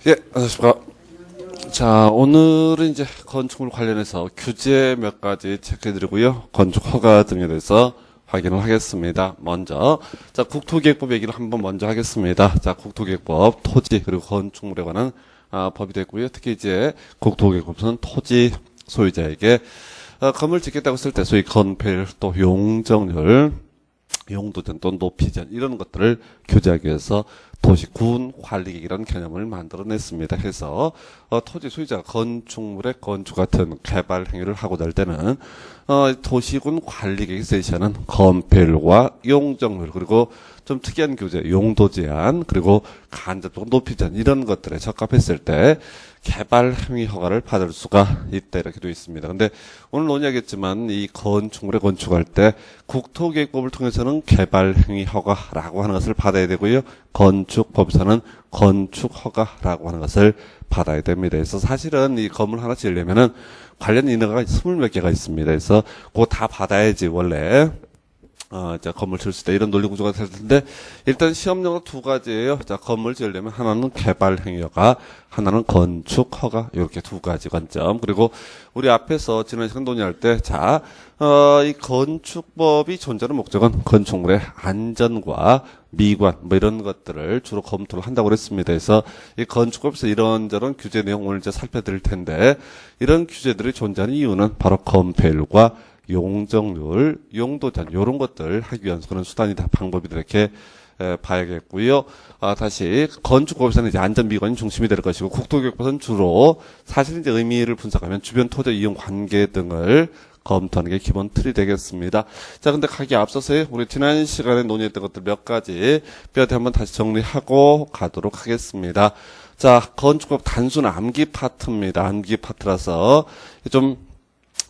예, 안녕하십니까. 자, 오늘은 이제 건축물 관련해서 규제 몇 가지 체크해드리고요. 건축 허가 등에 대해서 확인을 하겠습니다. 먼저, 자, 국토기획법 얘기를 한번 먼저 하겠습니다. 자, 국토기획법, 토지, 그리고 건축물에 관한 법이 됐고요. 특히 이제 국토기획법은 토지 소유자에게 건물 짓겠다고 했을 때 소위 건폐율, 또 용적률, 용도전 또 높이전 이런 것들을 규제하기 위해서 도시군 관리계획이라는 개념을 만들어냈습니다. 해서 토지 소유자가 건축물의 건축 같은 개발 행위를 하고자 할 때는 도시군 관리계획이 제시하는 건폐율과 용적률 그리고 좀 특이한 규제, 용도 제한 그리고 간접적 높이 제한 이런 것들에 적합했을 때 개발 행위 허가를 받을 수가 있다 이렇게 되어 있습니다. 근데 오늘 논의하겠지만 이 건축물에 건축할 때 국토계획법을 통해서는 개발 행위 허가라고 하는 것을 받아야 되고요. 건축법에서는 건축 허가라고 하는 것을 받아야 됩니다. 그래서 사실은 이 건물 하나 지으려면은 관련 인허가가 20몇 개가 있습니다. 그래서 그거 다 받아야지 원래 자, 건물 지을 때 이런 논리 구조가 될 텐데, 일단 시험용으로 두 가지예요. 자, 건물 지으려면 하나는 개발 행위허가, 하나는 건축 허가, 이렇게 두 가지 관점. 그리고 우리 앞에서 지난 시간 논의할 때, 자, 이 건축법이 존재하는 목적은 건축물의 안전과 미관, 뭐 이런 것들을 주로 검토를 한다고 그랬습니다. 그래서 이 건축법에서 이런저런 규제 내용 오늘 이제 살펴드릴 텐데, 이런 규제들이 존재하는 이유는 바로 건폐율과 용적률, 용도전 이런 것들 하기 위한 그런 수단이다, 방법이다 이렇게 봐야겠고요. 다시 건축법에서는 이제 안전미관이 중심이 될 것이고 국토교육법은 주로 사실 이제 의미를 분석하면 주변 토지 이용 관계 등을 검토하는 게 기본 틀이 되겠습니다. 자, 근데 가기 앞서서 우리 지난 시간에 논의했던 것들 몇 가지 뼈대 한번 다시 정리하고 가도록 하겠습니다. 자, 건축법 단순 암기 파트입니다. 암기 파트라서 좀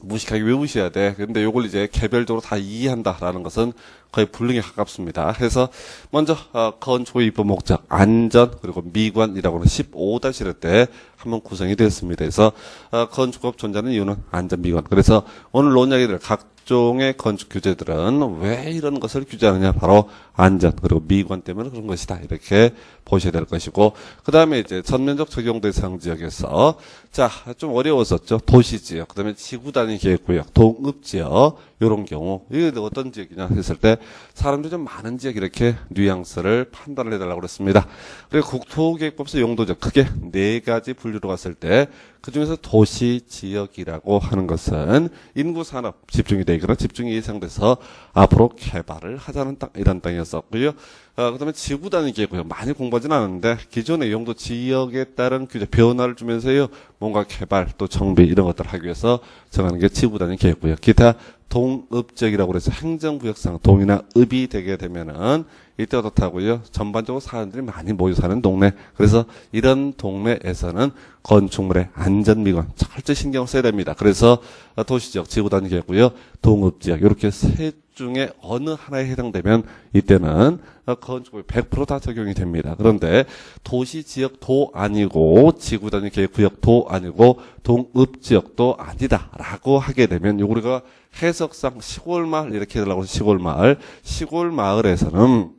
무식하게 외우셔야 돼. 근데 요걸 이제 개별적으로 다 이해한다라는 것은 거의 불능에 가깝습니다. 그래서 먼저 건축의 입법 목적, 안전 그리고 미관이라고 하는 15-1회 때 한번 구성이 되었습니다. 그래서 건축법 존재하는 이유는 안전, 미관. 그래서 오늘 논의하게 될 각종의 건축 규제들은 왜 이런 것을 규제하느냐, 바로 안전 그리고 미관 때문에 그런 것이다 이렇게 보셔야 될 것이고, 그 다음에 이제 전면적 적용 대상 지역에서 자, 좀 어려웠었죠. 도시지역, 그 다음에 지구단위 계획구역, 동읍지역 이런 경우 이게 어떤 지역이냐 했을 때 사람들이 좀 많은 지역 이렇게 뉘앙스를 판단을 해달라고 그랬습니다. 그리고 국토계획법에서 용도적 크게 네 가지 분류로 갔을 때 그중에서 도시지역이라고 하는 것은 인구산업 집중이 되거나 집중이 예상돼서 앞으로 개발을 하자는 땅, 이런 땅이었었고요. 그 다음에 지구단위 계획구역 많이 공부하지는 않았는데 기존의 용도 지역에 따른 규제 변화를 주면서요 뭔가 개발 또 정비 이런 것들을 하기 위해서 정하는 게 지구단위 계획구역. 기타 동읍지역이라고 해서 행정구역상 동이나 읍이 되게 되면은 이때 어떻다고요? 전반적으로 사람들이 많이 모여 사는 동네. 그래서 이런 동네에서는 건축물의 안전미관 철저히 신경을 써야 됩니다. 그래서 도시지역, 지구단위 계획구요, 동읍지역 이렇게 세 중에 어느 하나에 해당되면 이때는 건축법이 100% 다 적용이 됩니다. 그런데 도시지역도 아니고 지구단위 계획구역도 아니고 동읍지역도 아니다라고 하게 되면 우리가 해석상 시골마을 이렇게 해달라고 해서 시골마을에서는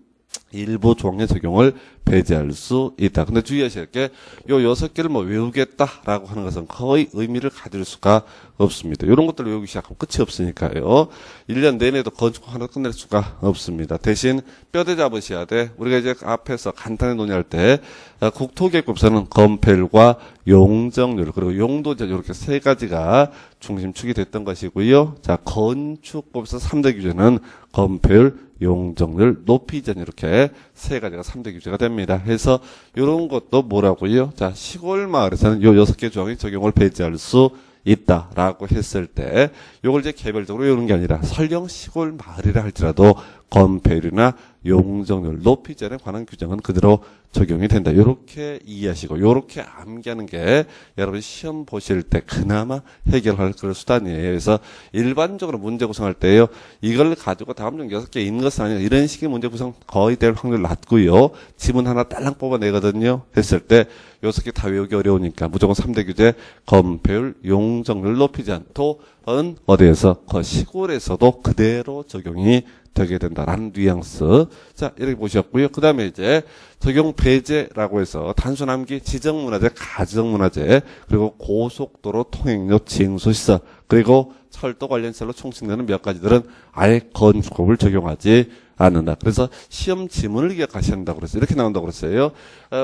일부 조항의 적용을 배제할 수 있다. 근데 주의하셔야 할 게 요 6개를 뭐 외우겠다라고 하는 것은 거의 의미를 가질 수가 없습니다. 이런 것들을 외우기 시작하면 끝이 없으니까요. 1년 내내도 건축 하나 끝낼 수가 없습니다. 대신 뼈대 잡으셔야 돼. 우리가 이제 앞에서 간단히 논의할 때 국토계획법에서는 건폐율과 용적률 그리고 용도제 이렇게 세 가지가 중심축이 됐던 것이고요. 자, 건축법에서 3대 규제는 건폐율, 용적률, 높이전 이렇게 세 가지가 3대 규제가 됩니다. 그래서 이런 것도 뭐라고요? 자, 시골 마을에서는 요 6개 조항이 적용을 배제할 수 있다라고 했을 때 요걸 이제 개별적으로 외우는 게 아니라 설령 시골 마을이라 할지라도 건폐율이나 용적률, 높이전에 관한 규정은 그대로 적용이 된다. 이렇게 이해하시고 이렇게 암기하는 게 여러분 시험 보실 때 그나마 해결할 그런 수단이에요. 그래서 일반적으로 문제 구성할 때요. 이걸 가지고 다음 중 6개 있는 것은 아니라 이런 식의 문제 구성 거의 될 확률 낮고요. 지문 하나 딸랑 뽑아내거든요. 했을 때 6개 다 외우기 어려우니까 무조건 3대 규제, 건폐율, 용적률, 높이전, 도은 어디에서? 그 시골에서도 그대로 적용이 되게 된다라는 뉘앙스. 자, 이렇게 보셨고요. 그 다음에 이제 적용 배제라고 해서 단순함기, 지정문화재, 가정문화재, 그리고 고속도로 통행료 징수시설, 그리고 철도 관련 시설로 총칭되는 몇 가지들은 아예 건축법을 적용하지 않는다. 그래서 시험 지문을 기억하셔야 한다고 그랬어요. 이렇게 나온다고 그랬어요.